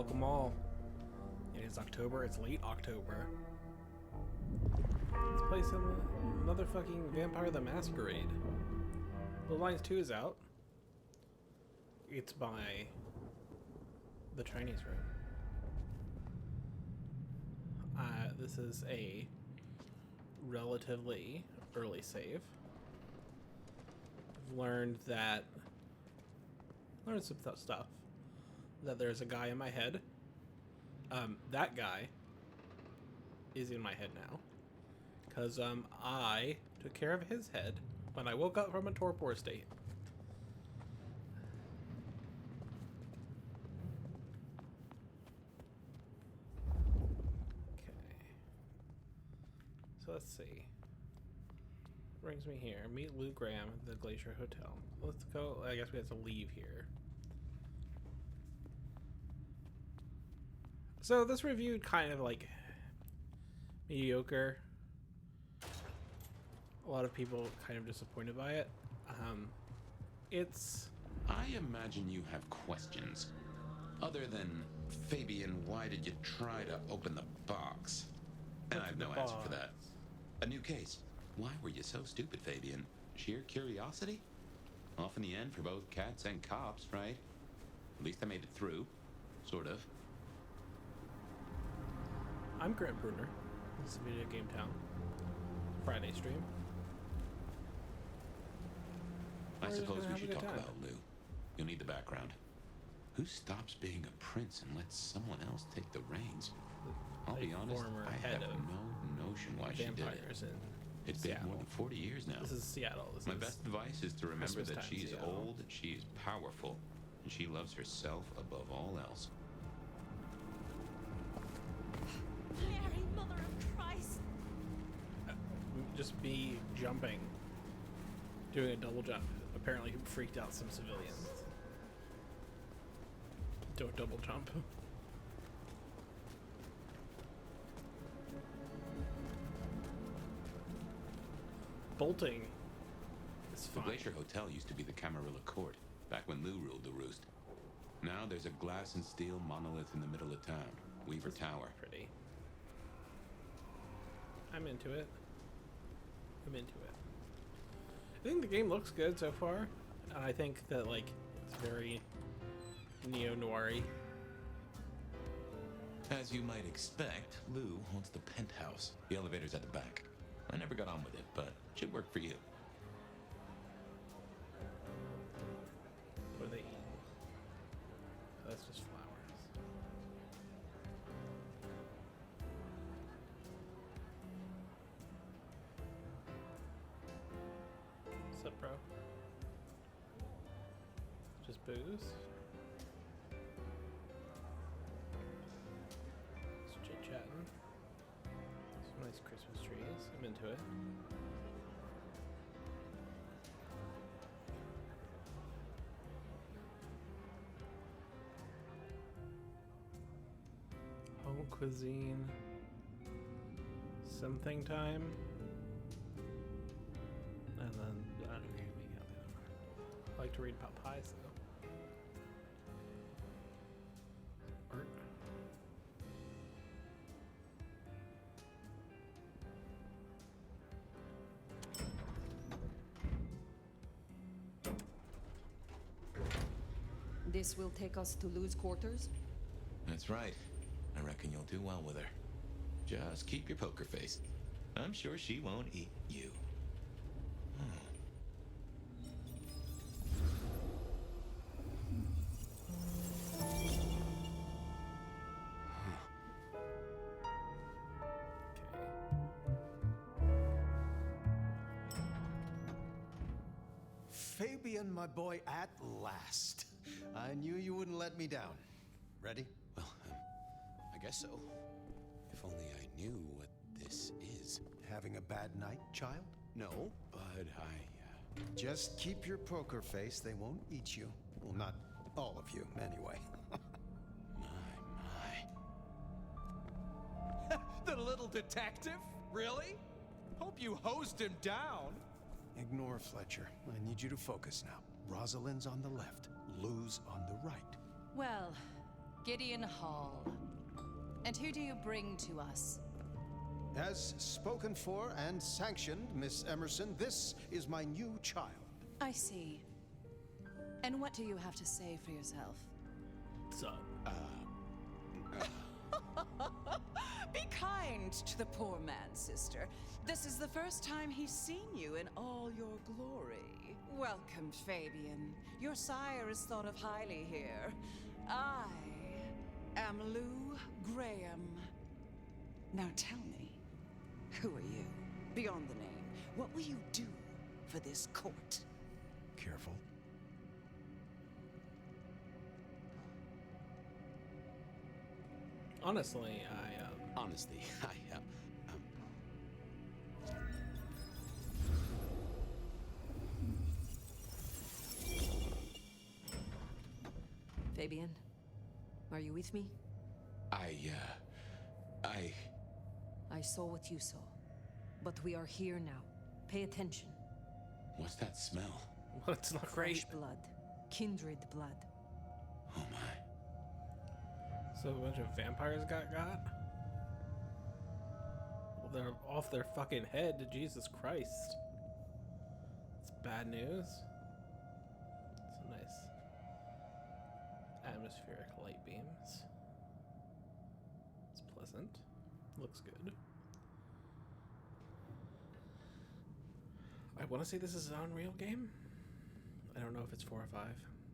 welcome all. It is October, it's late October. Let's play some motherfucking Vampire the Masquerade. Bloodlines 2 is out. It's by the Chinese room. This is a relatively early save. I've learned some stuff. That there's a guy in my head. That guy is in my head now. Because I took care of his head when I woke up from a torpor state. Okay. So let's see. Brings me here. Meet Lou Graham at the Glacier Hotel. Let's go. I guess we have to leave here. So this reviewed kind of like mediocre. A lot of people kind of disappointed by it. I imagine you have questions. Other than, Fabian, why did you try to open the box? And I have no answer for that. A new case. Why were you so stupid, Fabian? Sheer curiosity? Off in the end for both cats and cops, right? At least I made it through. Sort of. I'm Grant Bruner. This is Video Game Town. Friday stream. I suppose we should talk about Lou. You'll need the background. Who stops being a prince and lets someone else take the reins? I'll be honest, I have no notion why she did it. It's been more than 40 years now. This is Seattle. My best advice is to remember that she is old, she is powerful, and she loves herself above all else. Mary, Mother of Christ! Just be jumping. Doing a double jump. Apparently freaked out some civilians. Don't double jump. Bolting is fine. The Glacier Hotel used to be the Camarilla Court, back when Lou ruled the roost. Now there's a glass and steel monolith in the middle of town, Weaver Tower. Pretty. I'm into it. I think the game looks good so far. I think that like it's very neo-noir-y. As you might expect, Lou owns the penthouse. The elevator's at the back. I never got on with it, but it should work for you. What are they eating? Oh, that's just flowers. What's up, bro? Just booze? Just chit-chatting. Some nice Christmas trees. I'm into it. Home cuisine. Something time. And then I don't know. I like to read about pies though. Art. This will take us to Lou's quarters? That's right. I reckon you'll do well with her. Just keep your poker face. I'm sure she won't eat you. Fabian, my boy, at last. I knew you wouldn't let me down. Ready? Well, I guess so. If only I knew what this is. Having a bad night, child? No, but Just keep your poker face. They won't eat you. Well, not all of you, anyway. my. The little detective? Really? Hope you hosed him down. Ignore Fletcher. I need you to focus now. Rosalind's on the left, Lou's on the right. Well, Gideon Hall. And who do you bring to us? As spoken for and sanctioned, Miss Emerson, this is my new child. I see. And what do you have to say for yourself? So, Be kind to the poor man, sister. This is the first time he's seen you in all your glory. Welcome, Fabian. Your sire is thought of highly here. I am Lou Graham. Now tell me, who are you? Beyond the name, what will you do for this court? Careful. honestly, Honestly, I am. Fabian, are you with me? I I saw what you saw. But we are here now. Pay attention. What's that smell? well, it's not great. Fresh blood. Kindred blood. Oh my. So a bunch of vampires got? Well, they're off their fucking head. Jesus Christ. It's bad news. It's a nice atmospheric light beams. It's pleasant. Looks good. I want to say this is an Unreal game. I don't know if it's 4 or 5.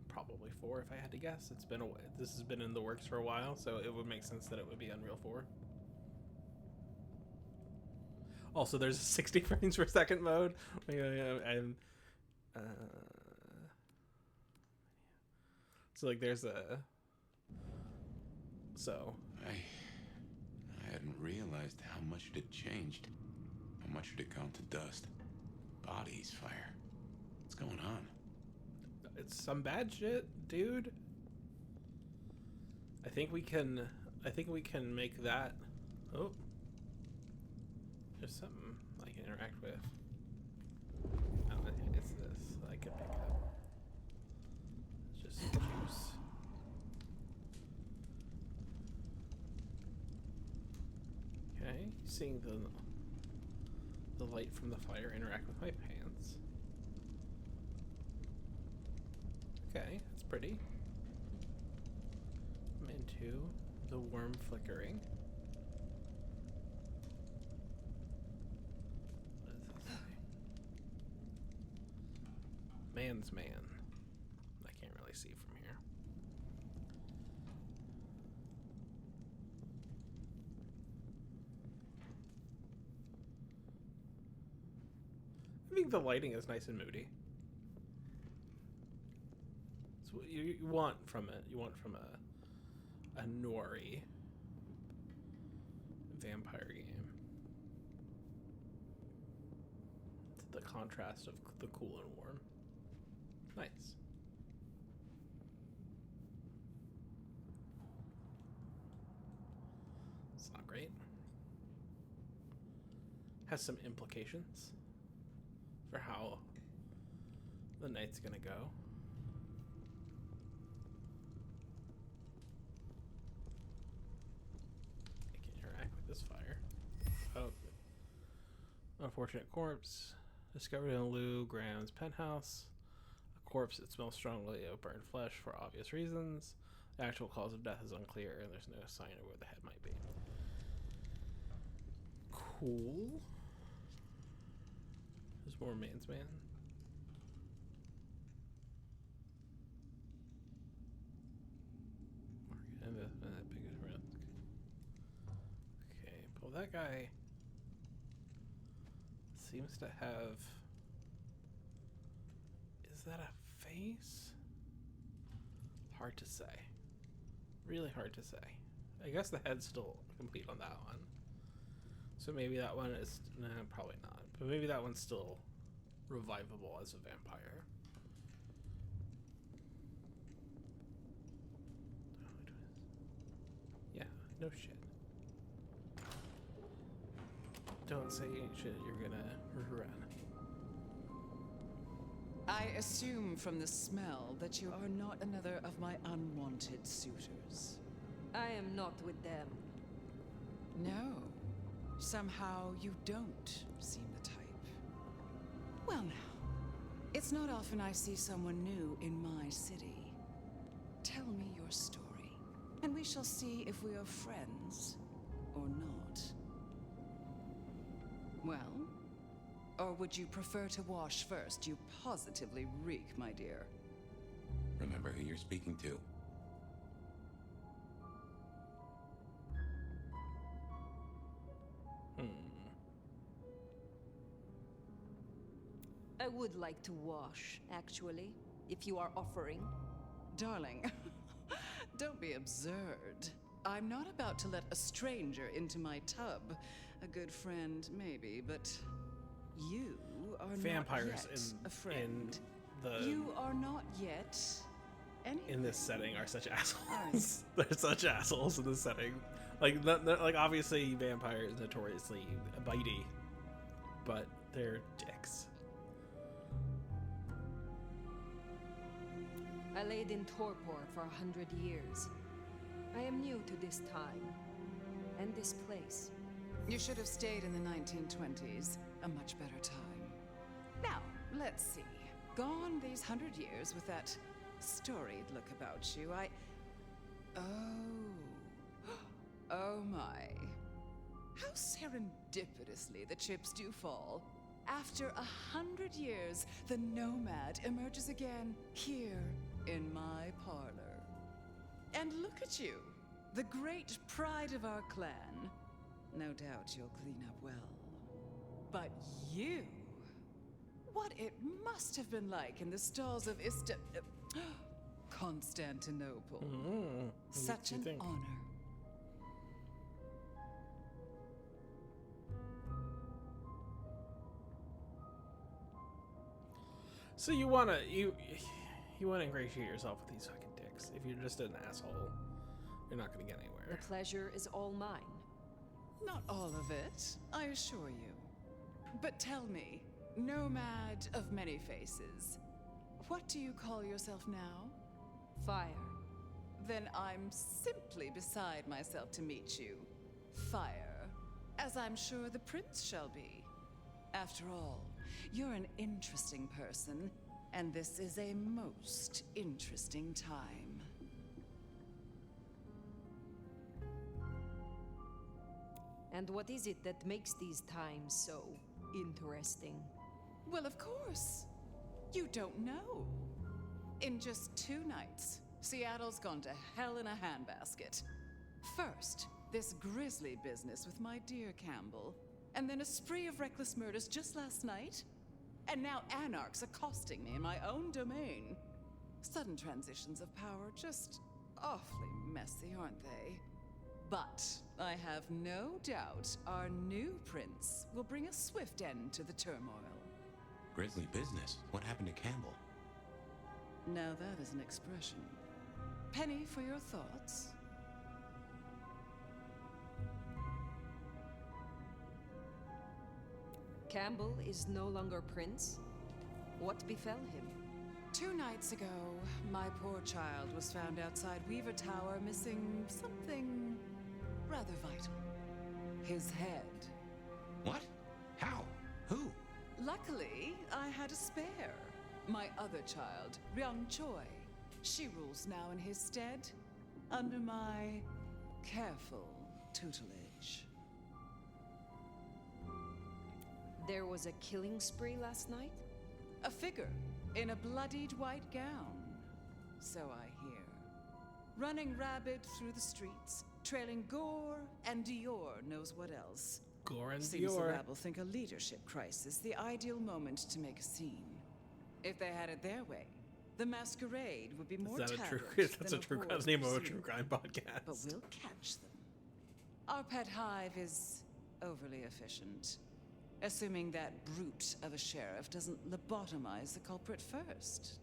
Probably 4 if I had to guess. It's been this has been in the works for a while, so it would make sense that it would be Unreal 4. Also, there's a 60 frames per second mode, and so like there's a I hadn't realized how much it had changed. How much it had gone to dust. Bodies, fire. What's going on? it's some bad shit, dude. I think we can make that. Oh, there's something I can interact with. Oh, it's this I can pick up. It's just juice. Okay, seeing the light from the fire interact with my pants. Okay, that's pretty. I'm into the worm flickering. What does this say? Man's man. I can't really see from here. I think the lighting is nice and moody. It's what you want from it. You want from a nori vampire game. It's the contrast of the cool and warm. Nice. It's not great. Has some implications for how the night's gonna go. I can interact with this fire. Oh, unfortunate corpse discovered in Lou Graham's penthouse. A corpse that smells strongly of burned flesh for obvious reasons. The actual cause of death is unclear, and there's no sign of where the head might be. Cool. There's more man's man. Investment at biggest risk. Okay, well that guy seems to have. Is that a face? Hard to say. Really hard to say. I guess the head's still complete on that one. So maybe that one is. Nah, probably not. But maybe that one's still revivable as a vampire. Yeah, no shit. Don't say shit you're gonna run. I assume from the smell that you are not another of my unwanted suitors. I am not with them. No. Somehow you don't seem the type. Well now, it's not often I see someone new in my city. Tell me your story, and we shall see if we are friends or not. Well? Or would you prefer to wash first? You positively reek, my dear. Remember who you're speaking to. I would like to wash, actually, if you are offering. Darling, don't be absurd. I'm not about to let a stranger into my tub. A good friend, maybe, but you are Vampires not yet a friend. You are not yet anything. In this setting are such assholes. They're such assholes in this setting. Like, like obviously vampires notoriously bitey, but they're dicks. I laid in torpor for 100 years. I am new to this time, and this place. You should have stayed in the 1920s. A much better time. Now, let's see. Gone these 100 years with that storied look about you, Oh my. How serendipitously the chips do fall. After 100 years, the nomad emerges again here in my parlor. And look at you, the great pride of our clan. No doubt you'll clean up well. But you... What it must have been like in the stalls of Constantinople. Such an honor. So you wanna ingratiate yourself with these fucking dicks. If you're just an asshole, you're not gonna get anywhere. The pleasure is all mine. Not all of it, I assure you. But tell me, nomad of many faces, what do you call yourself now? Fire. Then I'm simply beside myself to meet you. Fire. As I'm sure the prince shall be. After all, you're an interesting person, and this is a most interesting time. And what is it that makes these times so interesting? Well, of course. You don't know. In just 2 nights, Seattle's gone to hell in a handbasket. First, this grisly business with my dear Campbell, and then a spree of reckless murders just last night. And now anarchs accosting me in my own domain. Sudden transitions of power, just awfully messy, aren't they? But I have no doubt our new prince will bring a swift end to the turmoil. Grisly business. What happened to Campbell? Now that is an expression. Penny for your thoughts? Campbell is no longer prince? What befell him? 2 nights ago, my poor child was found outside Weaver Tower missing something rather vital. His head. What? How? Who? Luckily, I had a spare. My other child, Ryung Choi. She rules now in his stead, under my careful tutelage. There was a killing spree last night? A figure in a bloodied white gown. So I hear. Running rabid through the streets, trailing gore and Dior knows what else. Gore and Seems the Dior. rabble think a leadership crisis, the ideal moment to make a scene. If they had it their way, the masquerade would be more Is that a true? tattered That's than a true. horror's That's the name of a pursuit. true crime podcast. But we'll catch them. Our pet hive is overly efficient, assuming that brute of a sheriff doesn't lobotomize the culprit first.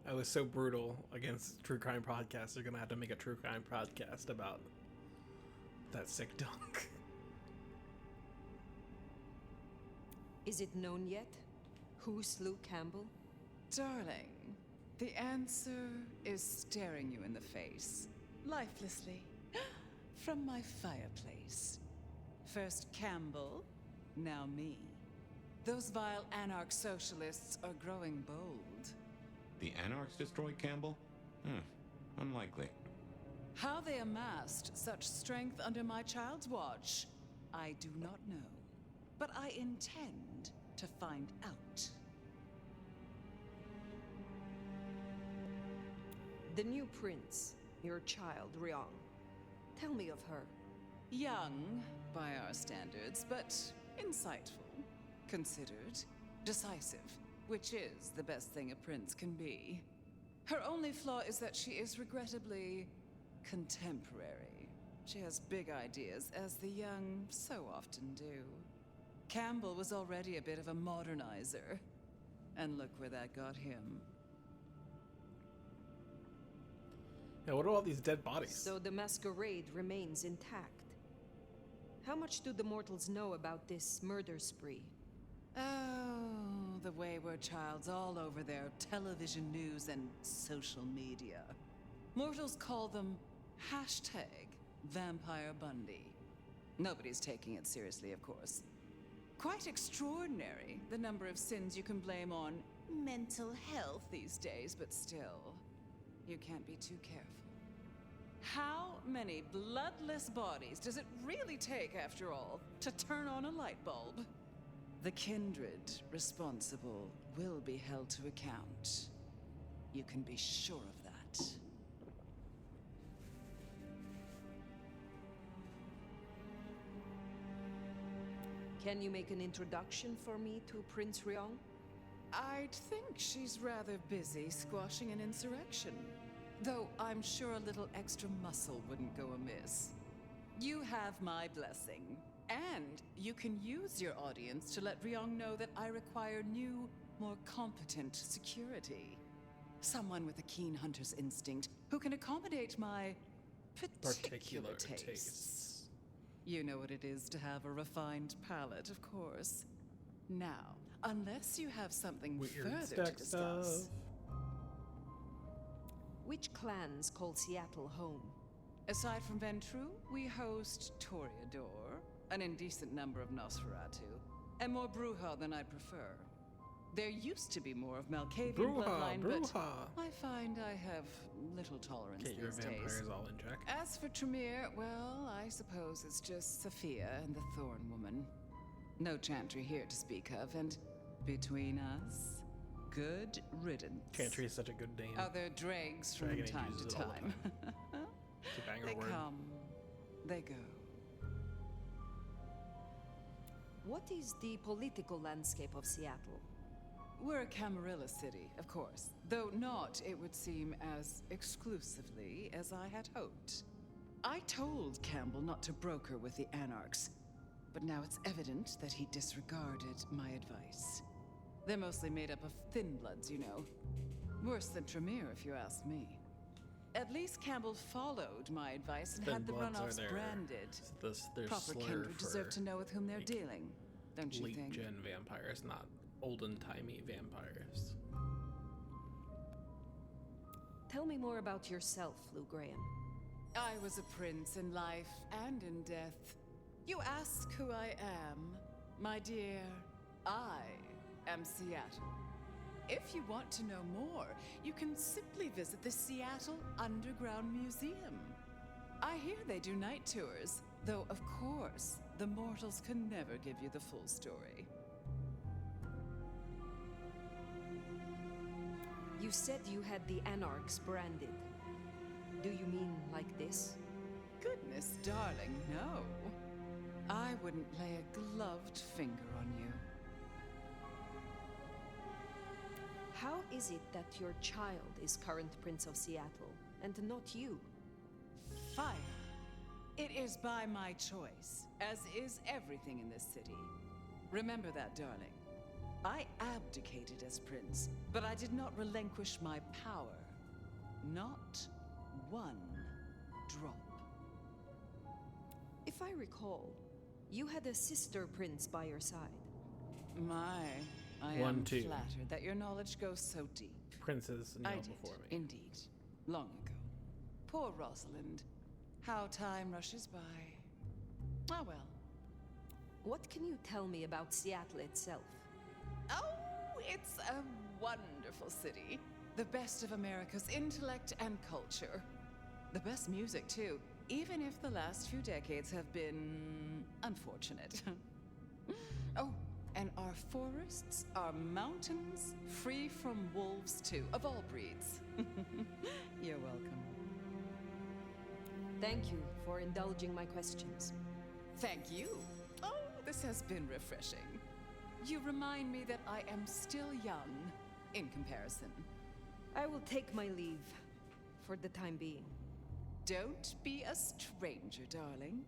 I was so brutal against true crime podcasts. They're gonna have to make a true crime podcast about that sick dunk. Is it known yet? Who slew Campbell? Darling, the answer is staring you in the face, lifelessly. from my fireplace. First Campbell, now me. Those vile anarch socialists are growing bold. The Anarchs destroyed Campbell? Unlikely. How they amassed such strength under my child's watch, I do not know. But I intend to find out. The new prince, your child, Ryong. Tell me of her. Young, by our standards, but insightful, considered, decisive, which is the best thing a prince can be. Her only flaw is that she is regrettably contemporary. She has big ideas, as the young so often do. Campbell was already a bit of a modernizer. And look where that got him. Yeah, what are all these dead bodies? So the masquerade remains intact. How much do the mortals know about this murder spree? Oh, the wayward child's all over their television news and social media. Mortals call them #Vampire Bundy. Nobody's taking it seriously, of course. Quite extraordinary, the number of sins you can blame on mental health these days, but still, you can't be too careful. How many bloodless bodies does it really take, after all, to turn on a light bulb? The kindred responsible will be held to account. You can be sure of that. Can you make an introduction for me to Prince Ryong? I'd think she's rather busy squashing an insurrection. Though I'm sure a little extra muscle wouldn't go amiss. You have my blessing. And you can use your audience to let Ryong know that I require new, more competent security. Someone with a keen hunter's instinct who can accommodate my particular tastes. You know what it is to have a refined palate, of course. Now, unless you have something further to discuss. Which clans call Seattle home? Aside from Ventru, we host Toreador, an indecent number of Nosferatu, and more Bruja than I'd prefer. There used to be more of Malkavian bloodline, but I find I have little tolerance Get your these vampires days. all in check. As for Tremere, well, I suppose it's just Sophia and the Thorn Woman. No Chantry here to speak of, and between us, good riddance. Chantry is such a good name. Other dregs from Dragon time uses to it all the time. It's a banger They word. come, they go. What is the political landscape of Seattle? We're a Camarilla city, of course, though not, it would seem, as exclusively as I had hoped. I told Campbell not to broker with the Anarchs, but now it's evident that he disregarded my advice. They're mostly made up of thin bloods, you know. Worse than Tremere, if you ask me. At least Campbell followed my advice and Thin had the bloods are runoffs their- branded. Their Proper slur kindred deserve for to know with whom they're like, dealing, don't you late think? gen vampires, not olden-timey vampires. Tell me more about yourself, Lou Graham. I was a prince in life and in death. You ask who I am. My dear, I am Seattle. If you want to know more, you can simply visit the Seattle Underground Museum. I hear they do night tours, though of course, the mortals can never give you the full story. You said you had the Anarchs branded. Do you mean like this? Goodness, darling, no. I wouldn't lay a gloved finger on you. How is it that your child is current Prince of Seattle, and not you? Fire. It is by my choice, as is everything in this city. Remember that, darling. I abdicated as prince, but I did not relinquish my power. Not one drop. If I recall, you had a sister prince by your side. I am flattered that your knowledge goes so deep. Princes kneel I did, before me. indeed. Long ago. Poor Rosalind. How time rushes by. Ah, well. What can you tell me about Seattle itself? Oh, it's a wonderful city. The best of America's intellect and culture. The best music, too, even if the last few decades have been unfortunate. Oh, and our forests, our mountains, free from wolves, too, of all breeds. You're welcome. Thank you for indulging my questions. Thank you. Oh, this has been refreshing. You remind me that I am still young in comparison. I will take my leave for the time being. Don't be a stranger, darling.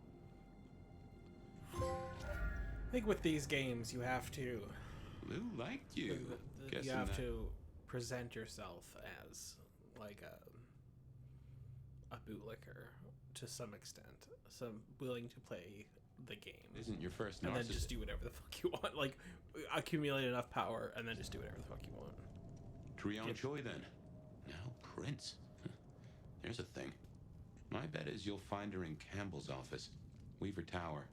I think with these games, you have to. Lou liked you. You Guessing have that- to present yourself as like a bootlicker to some extent, some willing to play the game, Isn't your first and then narcissist? just do whatever the fuck you want. Like accumulate enough power, and then just do whatever the fuck you want. Trion Choi, then. Now Prince. Here's a thing. My bet is you'll find her in Campbell's office, Weaver Tower.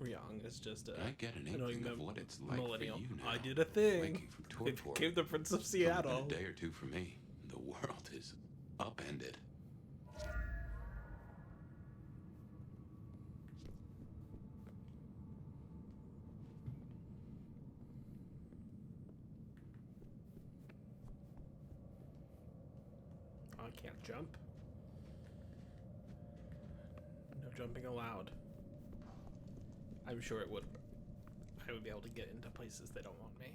Ryong is just a I get an annoying inkling of what it's like millennial. for you now. I did a thing. Waking from It torpor. became the Prince of It's only been Seattle. a day or two for me. The world is upended. I can't jump. No jumping allowed. I'm sure it would. I would be able to get into places they don't want me.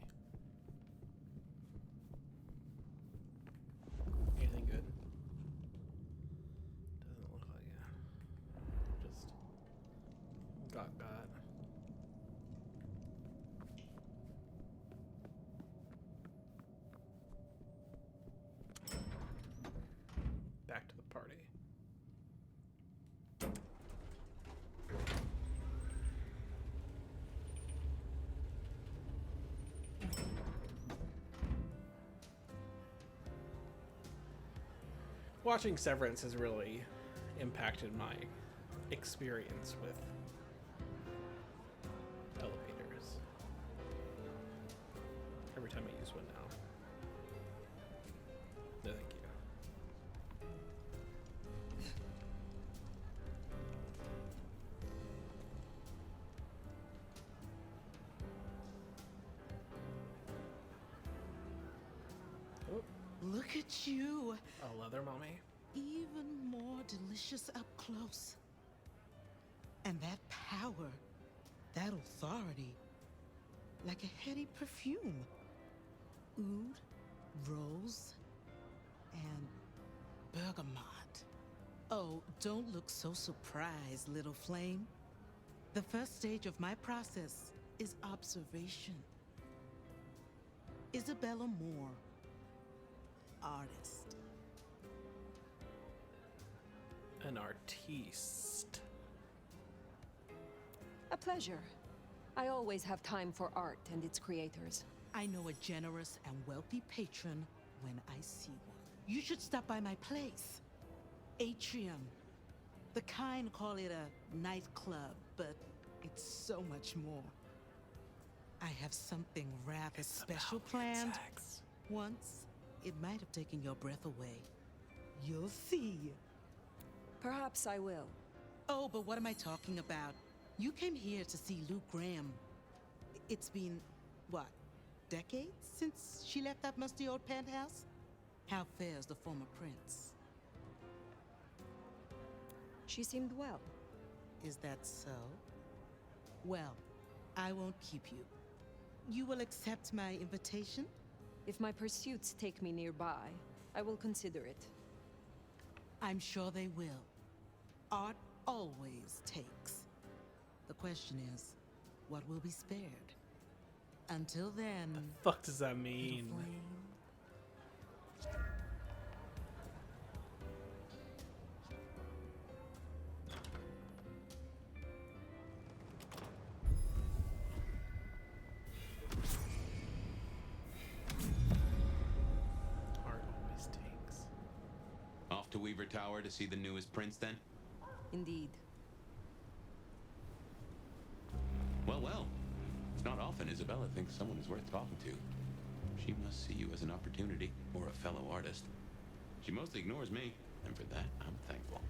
Anything good? Doesn't look like it. Just got. Back to the party. Watching Severance has really impacted my experience with elevators. Every time I use one now. No, thank you. Oh, Look at you. a leather mommy. Even more delicious up close. And that power, that authority, like a heady perfume. Oud, rose, and bergamot. Oh, don't look so surprised, little flame. The first stage of my process is observation. Isabella Moore, artist. An artiste. A pleasure. I always have time for art and its creators. I know a generous and wealthy patron when I see one. You should stop by my place. Atrium. The kind call it a nightclub, but it's so much more. I have something rather special planned. Once, it might have taken your breath away. You'll see. Perhaps I will. Oh, but what am I talking about? You came here to see Lou Graham. It's been, what, decades since she left that musty old penthouse? How fares the former prince? She seemed well. Is that so? Well, I won't keep you. You will accept my invitation? If my pursuits take me nearby, I will consider it. I'm sure they will. Art always takes. The question is, what will be spared? Until then... The fuck does that little mean? flame. Art always takes. Off to Weaver Tower to see the newest prince, then? Indeed. Well, well. It's not often Isabella thinks someone is worth talking to. She must see you as an opportunity, or a fellow artist. She mostly ignores me, and for that, I'm thankful.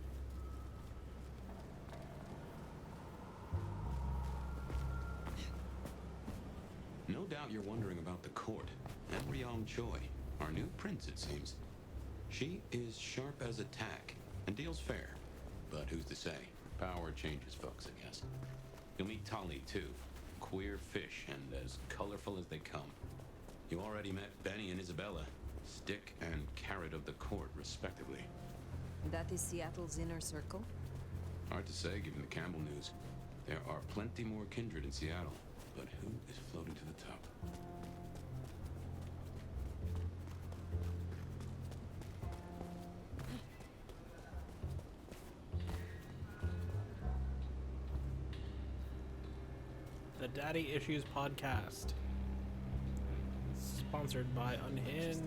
No doubt you're wondering about the court, and Ryong Choi, our new prince, it seems. She is sharp as a tack, and deals fair. But who's to say? Power changes folks, I guess. You'll meet Tali, too. Queer fish, and as colorful as they come. You already met Benny and Isabella, stick and carrot of the court, respectively. That is Seattle's inner circle? Hard to say, given the Campbell news. There are plenty more kindred in Seattle, but who is floating to the top? The Daddy Issues Podcast. Sponsored by Unhinge.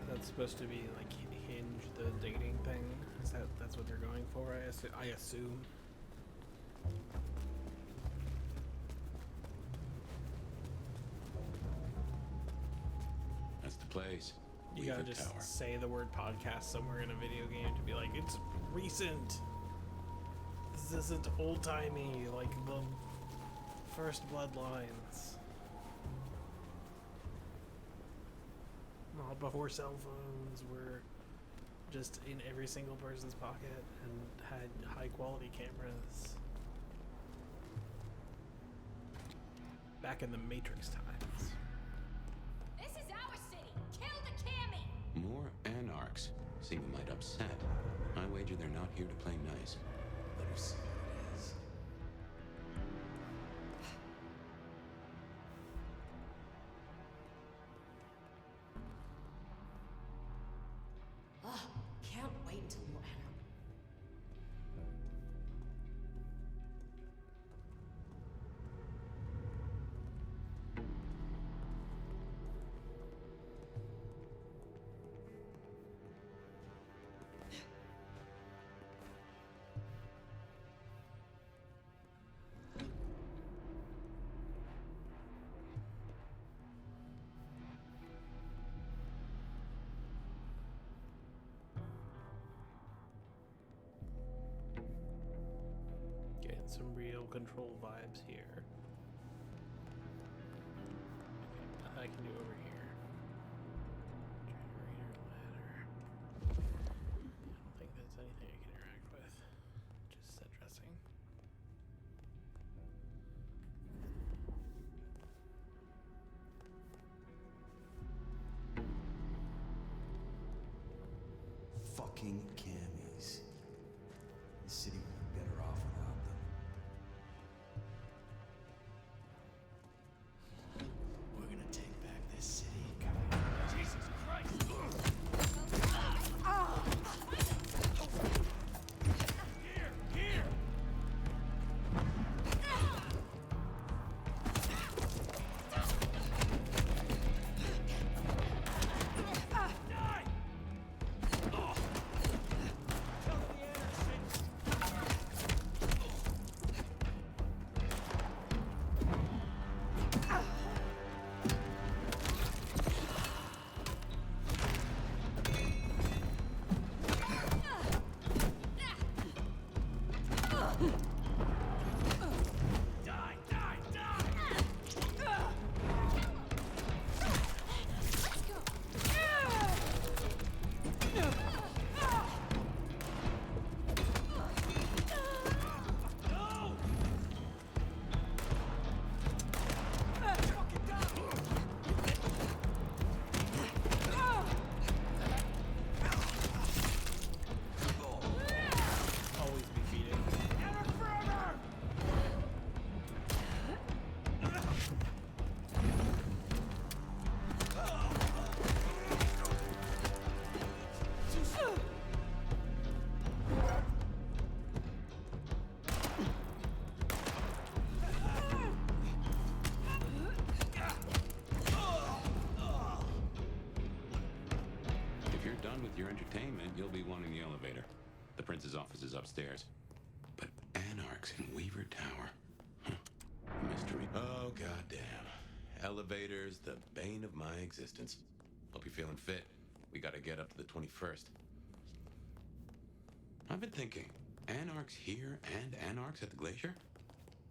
That's supposed to be like Hinge, the dating thing. That's what they're going for? I assume. That's the place. You gotta Weaver just Tower. say the word podcast somewhere in a video game to be like, it's recent. This isn't old timey like the first Bloodlines. Not before cell phones were just in every single person's pocket and had high quality cameras. Back in the Matrix times. This is our city. Kill the Cammy. More anarchs seem a mite upset. I wager they're not here to play nice. Let us see what it is. Can't wait until you're out. Getting some real control vibes here. Okay, I can do over here. Generator ladder. I don't think there's anything I can interact with. Just set dressing. Fucking cammies. The city would be better off without them. We're gonna take back this city. Jesus Christ! Here! Die! office is upstairs. But Anarch's in Weaver Tower. Mystery. Oh, goddamn. Elevators, the bane of my existence. Hope you're feeling fit. We gotta get up to the 21st. I've been thinking, Anarchs here and Anarchs at the Glacier?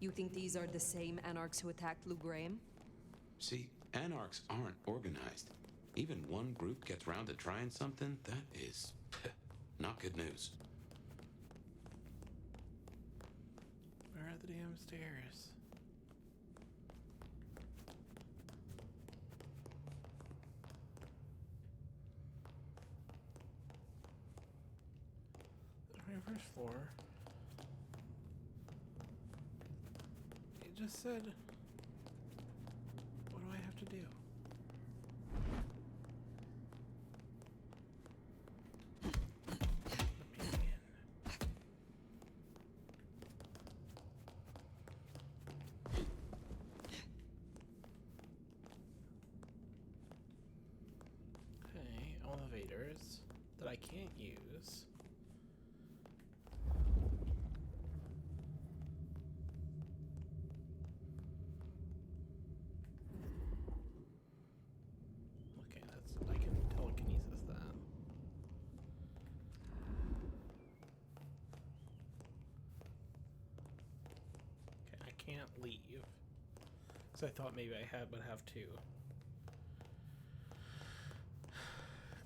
You think these are the same Anarchs who attacked Lou Graham? See, Anarchs aren't organized. Even one group gets round to trying something, that is not good news. Where are the damn stairs? The 21st floor. It just said, what do I have to do? Okay, elevators that I can't use. Okay, I can telekinesis that. Okay, I can't leave. Because I thought maybe I would have to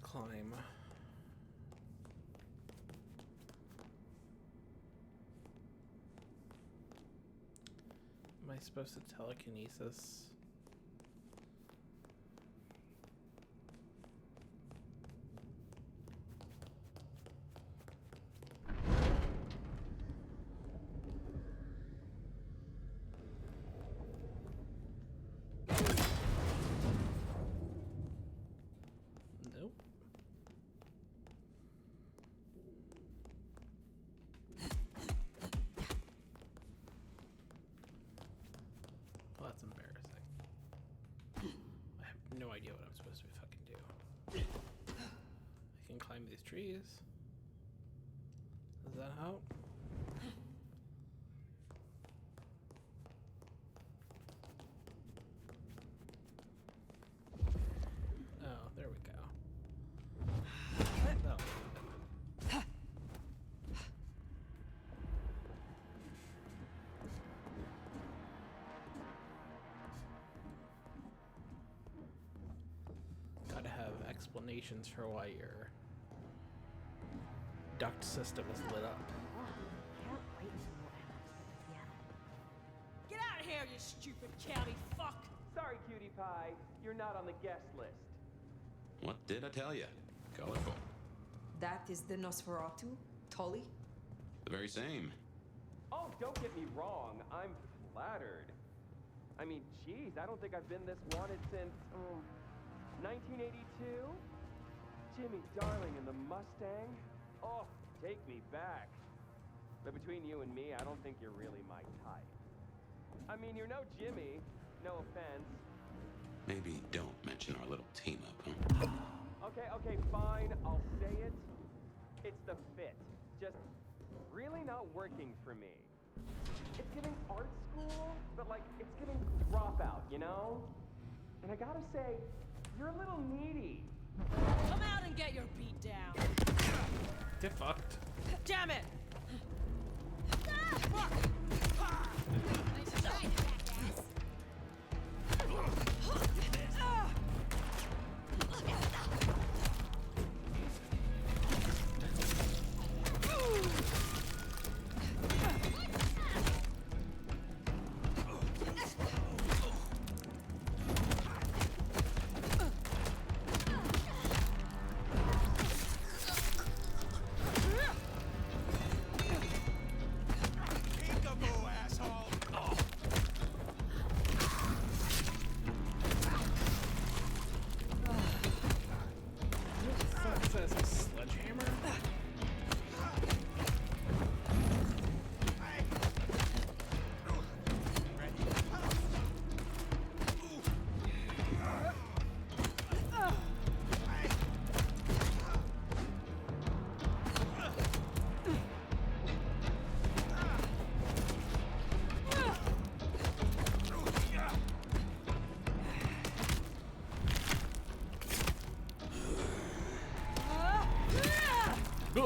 climb. Am I supposed to telekinesis? Nope. Well, that's embarrassing. I have no idea what I'm supposed to fucking do. I can climb these trees. Does that help? Oh, there we go. That'll do it. Gotta have explanations for why your duct system is lit up. Get out of here, you stupid county fuck! Sorry, cutie pie. You're not on the guest list. What did I tell you? Colorful. That is the Nosferatu? Tully? The very same. Oh, don't get me wrong. I'm flattered. I mean, geez, I don't think I've been this wanted since, 1982? Jimmy Darling and the Mustang? Oh, take me back. But between you and me, I don't think you're really my type. I mean, you're no Jimmy. No offense. Maybe don't mention our little team up, huh? Okay, fine. I'll say it. It's the fit. Just really not working for me. It's giving art school, but like, it's giving dropout, you know? And I gotta say, you're a little needy. Come out and get your beat down. Get fucked. Damn it! Peekaboo, asshole!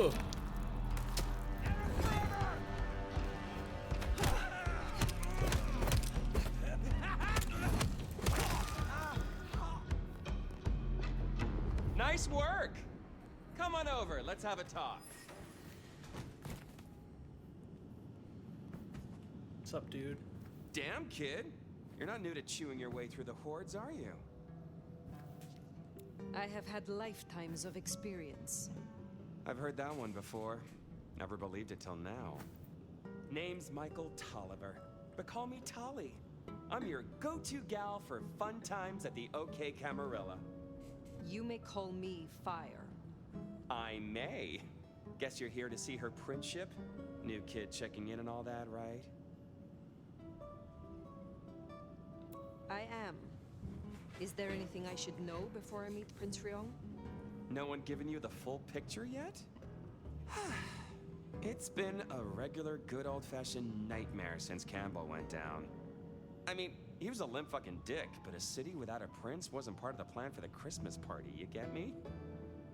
Ugh. Nice work! Come on over, let's have a talk. What's up, dude? Damn, kid. You're not new to chewing your way through the hordes, are you? I have had lifetimes of experience. I've heard that one before. Never believed it till now. Name's Michael Tolliver, but call me Tolly. I'm your go-to gal for fun times at the OK Camarilla. You may call me Fire. I may. Guess you're here to see her princeship? New kid checking in and all that, right? I am. Is there anything I should know before I meet Prince Ryong? No one given you the full picture yet? It's been a regular good old-fashioned nightmare since Campbell went down. I mean, he was a limp fucking dick, but a city without a prince wasn't part of the plan for the Christmas party, you get me?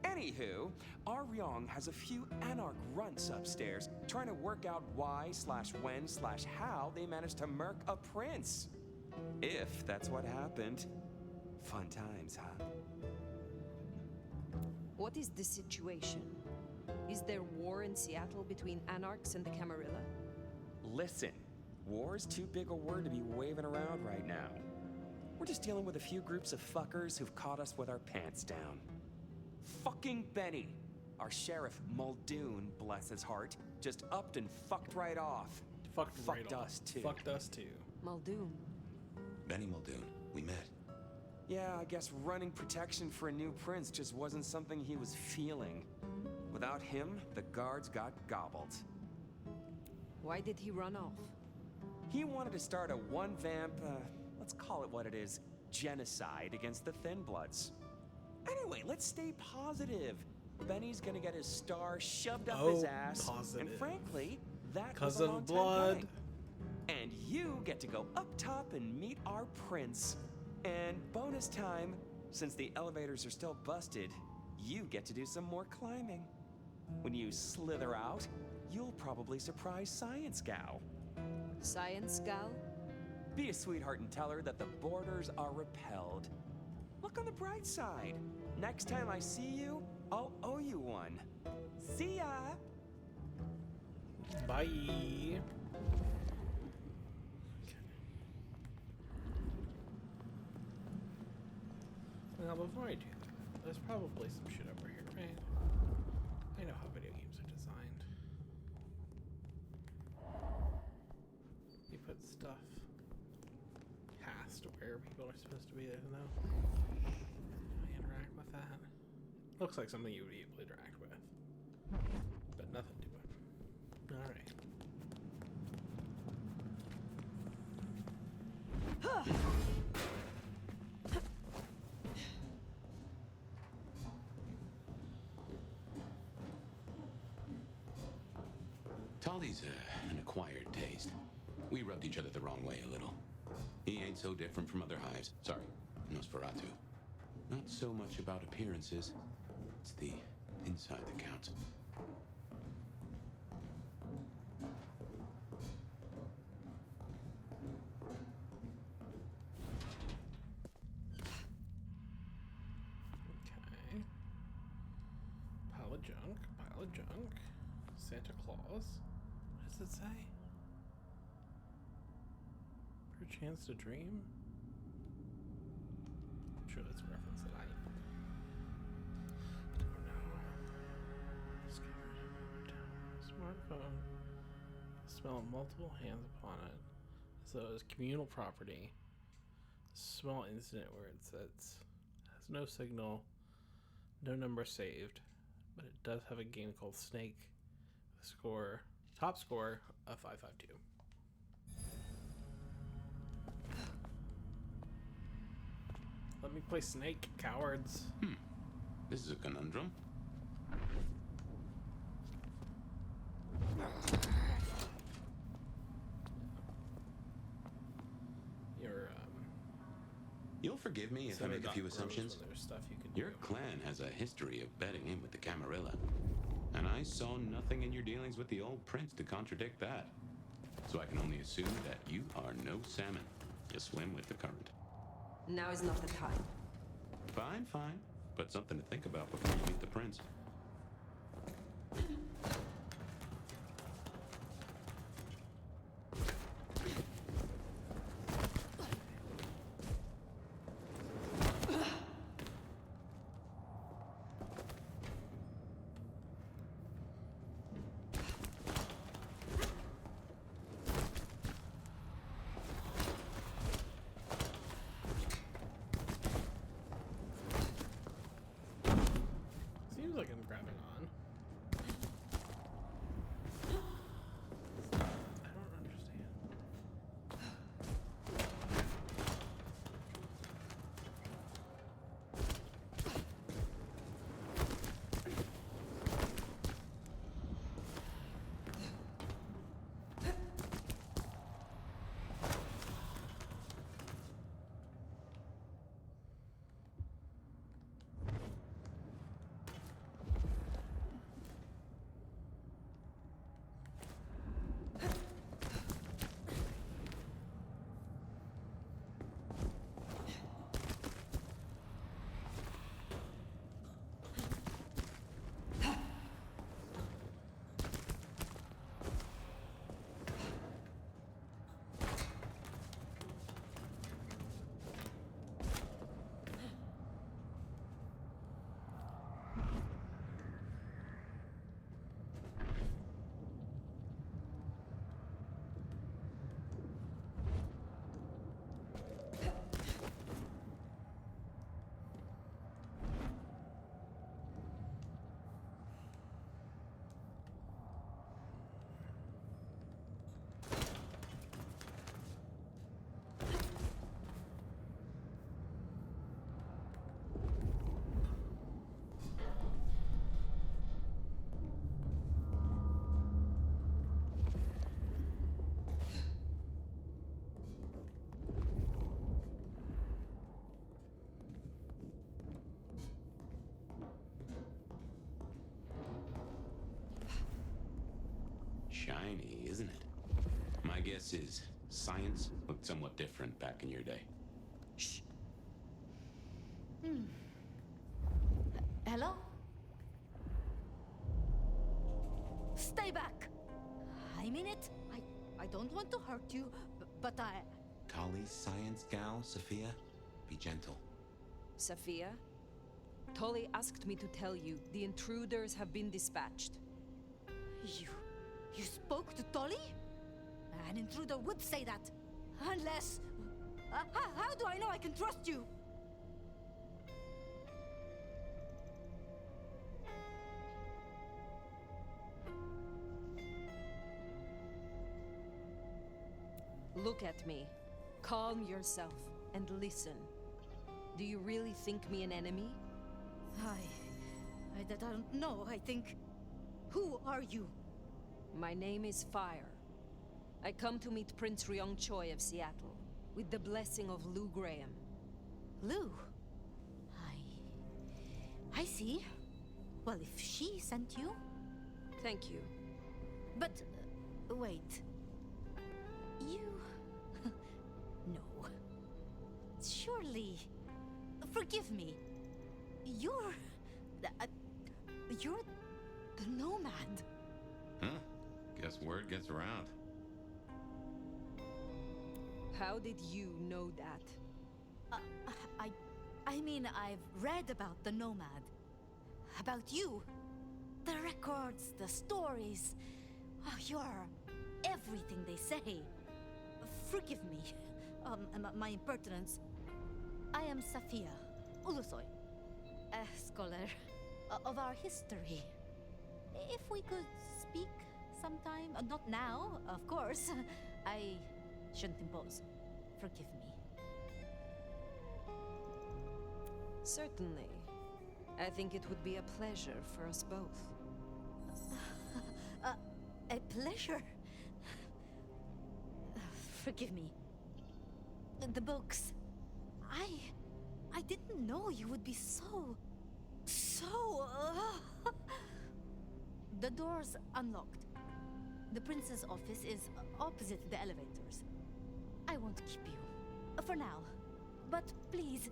Anywho, our Ryong has a few Anarch runts upstairs trying to work out why/when/how they managed to murk a prince. If that's what happened. Fun times, huh? What is the situation? Is there war in Seattle between Anarchs and the Camarilla? Listen, war's too big a word to be waving around right now. We're just dealing with a few groups of fuckers who've caught us with our pants down. Fucking Benny, our sheriff Muldoon, bless his heart, just upped and fucked right off. Fucked us too. Fucked us too. Muldoon. Benny Muldoon, we met. Yeah, I guess running protection for a new prince just wasn't something he was feeling. Without him, the guards got gobbled. Why did he run off? He wanted to start a one-vamp, let's call it what it is, genocide against the Thin Bloods. Anyway, let's stay positive. Benny's gonna get his star shoved up his ass. Positive. And frankly, that 'Cause was a of long time blood. coming. And you get to go up top and meet our prince. And bonus time, since the elevators are still busted, you get to do some more climbing. When you slither out, you'll probably surprise Science Gal. Science Gal? Be a sweetheart and tell her that the borders are repelled. Look on the bright side. Next time I see you, I'll owe you one. See ya! Bye. Now, before I do that, there's probably some shit over here, right? I know how video games are designed. You put stuff past where people are supposed to be there, though. I interact with that. Looks like something you would be able to interact with, but nothing to it. All right. Tolly's an acquired taste. We rubbed each other the wrong way a little. He ain't so different from other hives. Sorry, Nosferatu. Not so much about appearances. It's the inside that counts. Okay. Pile of junk, pile of junk. Santa Claus. What does it say? For a chance to dream? I'm sure that's a reference that I don't know. Smartphone. Smell multiple hands upon it. So it's communal property. Small incident where it says has no signal, no number saved, but it does have a game called Snake. Score, top score of 552. Let me play Snake, cowards. This is a conundrum. You'll forgive me if I make a few assumptions. There's stuff you can Your do. clan has a history of betting in with the Camarilla. And I saw nothing in your dealings with the old prince to contradict that. So I can only assume that you are no salmon. You swim with the current. Now is not the time. Fine, fine. But something to think about before you meet the prince. Seems like I'm grabbing on. I don't understand. Shiny, isn't it? My guess is science looked somewhat different back in your day. Shh. Hello? Stay back! I mean it. I don't want to hurt you, but I... Tali's science gal, Sophia? Be gentle. Sophia? Tolly asked me to tell you the intruders have been dispatched. You spoke to Tolly? An intruder would say that. Unless... how do I know I can trust you? Look at me. Calm yourself and listen. Do you really think me an enemy? I don't know. I think... Who are you? My name is Fire. I come to meet Prince Ryong Choi of Seattle, with the blessing of Lou Graham. Lou? I see. Well, if she sent you... Thank you. But, wait. You... No. Surely... Forgive me. You're the Nomad. Huh? Guess word gets around. How did you know that? I mean, I've read about the Nomad. About you. The records, the stories. Oh, you're everything they say. Forgive me. My impertinence. I am Safia Ulusoy, a scholar of our history. If we could speak sometime, not now, of course. I shouldn't impose. Forgive me. Certainly. I think it would be a pleasure for us both. A pleasure? Forgive me. The books. I didn't know you would be so... The door's unlocked. The prince's office is opposite the elevators. I won't keep you. For now. But please,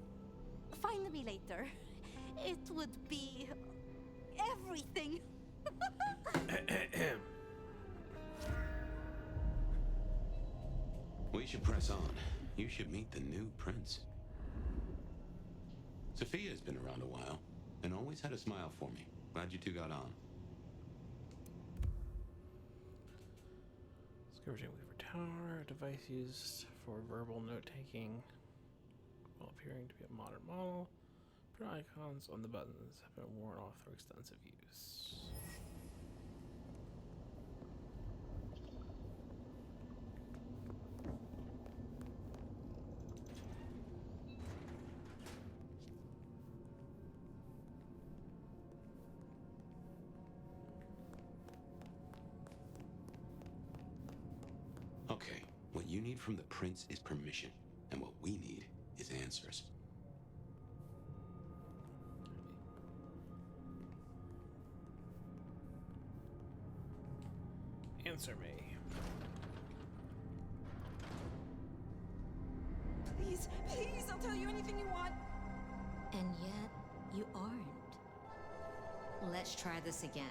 find me later. It would be... everything. We should press on. You should meet the new prince. Sophia's been around a while, and always had a smile for me. Glad you two got on. Scourging Weaver Tower, a device used for verbal note-taking while appearing to be a modern model. Print icons on the buttons have been worn off through extensive use. Okay, what you need from the prince is permission, and what we need is answers. Answer me. Please, please, I'll tell you anything you want. And yet, you aren't. Let's try this again.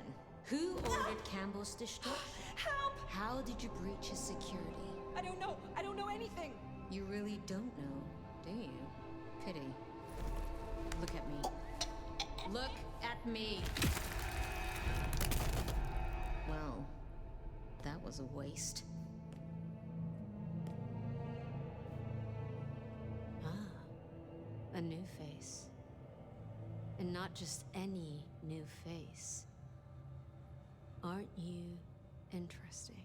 Who ordered Campbell's destruction? Help! How did you breach his security? I don't know. I don't know anything. You really don't know, do you? Pity. Look at me. Look at me! Well, that was a waste. Ah, a new face. And not just any new face. Aren't you interesting?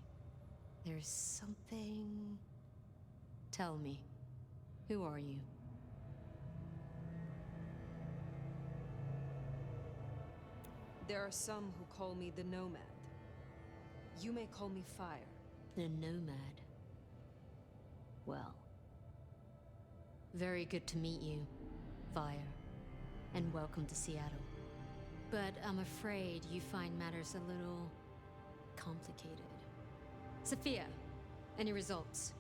There's something... Tell me, who are you? There are some who call me the Nomad. You may call me Fire. The Nomad. Well, very good to meet you, Fire, and welcome to Seattle. But I'm afraid you find matters a little complicated. Sophia, any results?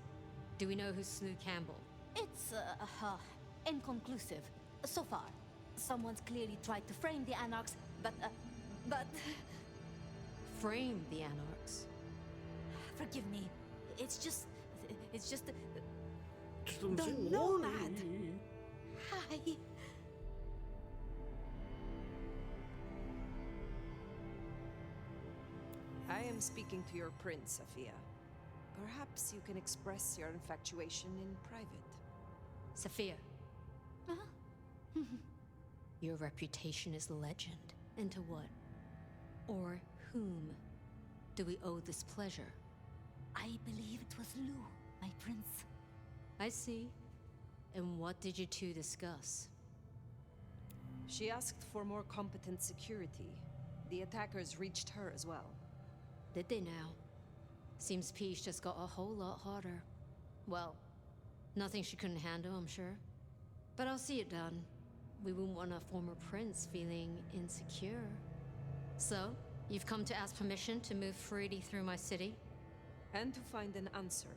Do we know who slew Campbell? It's, inconclusive. So far. Someone's clearly tried to frame the Anarchs, but... Frame the Anarchs? Forgive me. It's just... The Nomad! Hi. I am speaking to your prince, Sophia. Perhaps you can express your infatuation in private. Sophia. Your reputation is legend. And to what? Or whom do we owe this pleasure? I believe it was Lou, my prince. I see. And what did you two discuss? She asked for more competent security. The attackers reached her as well. Did they now? Seems Peach just got a whole lot harder. Well, nothing she couldn't handle, I'm sure. But I'll see it done. We wouldn't want a former prince feeling insecure. So, you've come to ask permission to move freely through my city? And to find an answer.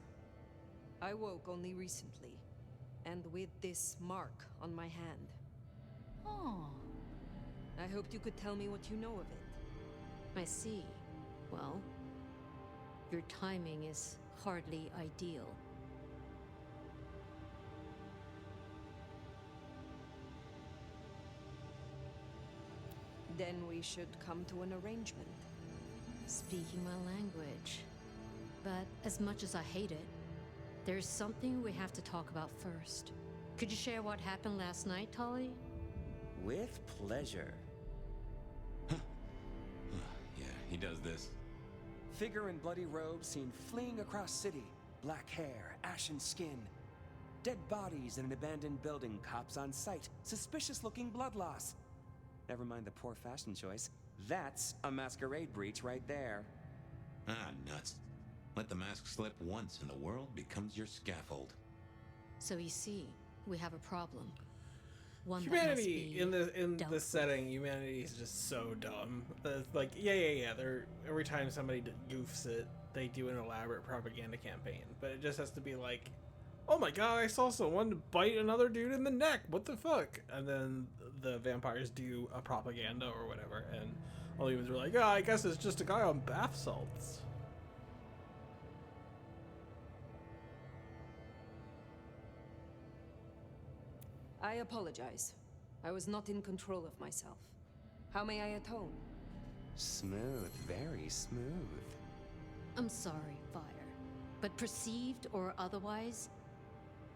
I woke only recently, and with this mark on my hand. Oh. I hoped you could tell me what you know of it. I see. Well, your timing is hardly ideal. Then we should come to an arrangement. Speaking my language. But as much as I hate it, there's something we have to talk about first. Could you share what happened last night, Tolly? With pleasure. Yeah, he does this. Figure in bloody robes seen fleeing across city. Black hair, ashen skin. Dead bodies in an abandoned building, cops on site. Suspicious-looking blood loss. Never mind the poor fashion choice. That's a masquerade breach right there. Ah, nuts. Let the mask slip once and the world becomes your scaffold. So you see, we have a problem. One Humanity that must be in dealt this setting, humanity is just so dumb. It's like, yeah. They're every time somebody goofs it, they do an elaborate propaganda campaign. But it just has to be like, oh my god, I saw someone bite another dude in the neck. What the fuck? And then the vampires do a propaganda or whatever, and all humans are like, I guess it's just a guy on bath salts. I apologize. I was not in control of myself. How may I atone? Smooth, very smooth. I'm sorry, Fire. But perceived or otherwise,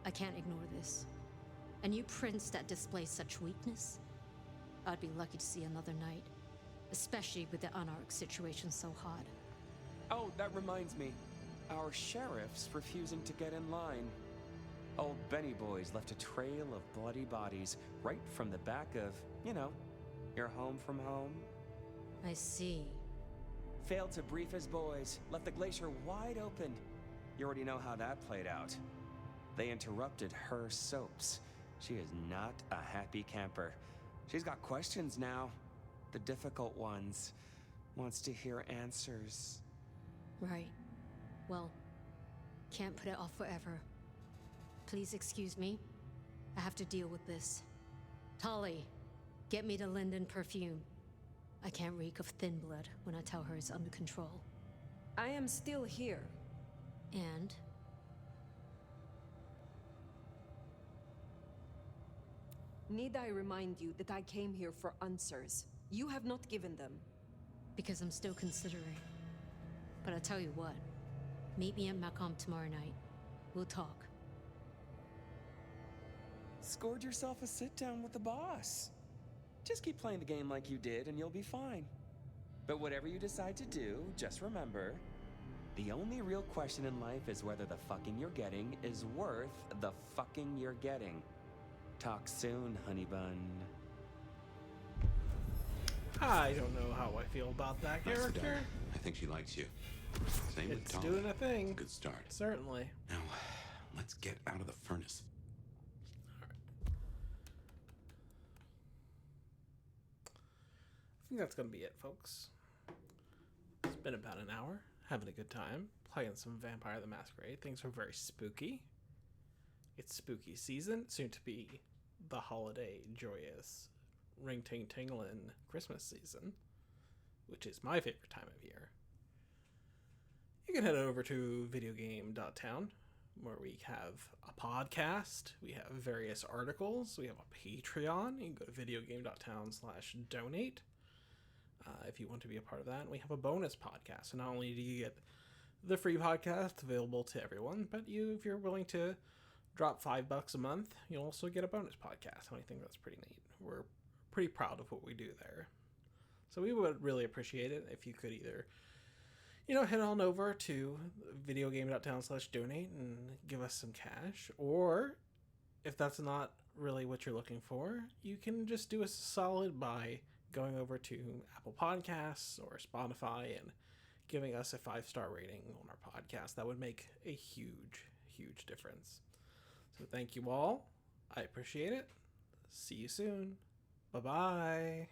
I can't ignore this. A new prince that displays such weakness? I'd be lucky to see another night. Especially with the Anarch situation so hot. Oh, that reminds me. Our sheriff's refusing to get in line. Old Benny Boys left a trail of bloody bodies right from the back of, your home from home. I see. Failed to brief his boys, left the glacier wide open. You already know how that played out. They interrupted her soaps. She is not a happy camper. She's got questions now. The difficult ones. Wants to hear answers. Right. Well, can't put it off forever. Please excuse me. I have to deal with this. Tolly, get me the Linden perfume. I can't reek of thin blood when I tell her it's under control. I am still here. And? Need I remind you that I came here for answers? You have not given them. Because I'm still considering. But I'll tell you what. Meet me at Macomb tomorrow night. We'll talk. Scored yourself a sit-down with the boss. Just keep playing the game like you did and you'll be fine. But whatever you decide to do, just remember, the only real question in life is whether the fucking you're getting is worth the fucking you're getting. Talk soon, honey bun. I don't know how I feel about that character. I think she likes you. Same with It's Tolly. doing a thing. Good start. Certainly. Now, let's get out of the furnace. I think that's gonna be it, folks. It's been about an hour, having a good time, playing some Vampire the Masquerade. Things are very spooky. It's spooky season, soon to be the holiday, joyous, ring-ting-tingling Christmas season, which is my favorite time of year. You can head over to videogame.town, where we have a podcast, we have various articles, we have a Patreon. You can go to videogame.town/donate if you want to be a part of that. And we have a bonus podcast. So not only do you get the free podcast available to everyone, but if you're willing to drop $5 a month, you'll also get a bonus podcast. And I think that's pretty neat. We're pretty proud of what we do there. So we would really appreciate it if you could either, head on over to videogame.town/donate and give us some cash. Or if that's not really what you're looking for, you can just do us a solid by going over to Apple Podcasts or Spotify and giving us a 5-star rating on our podcast. That would make a huge, huge difference. So thank you all. I appreciate it. See you soon. Bye-bye.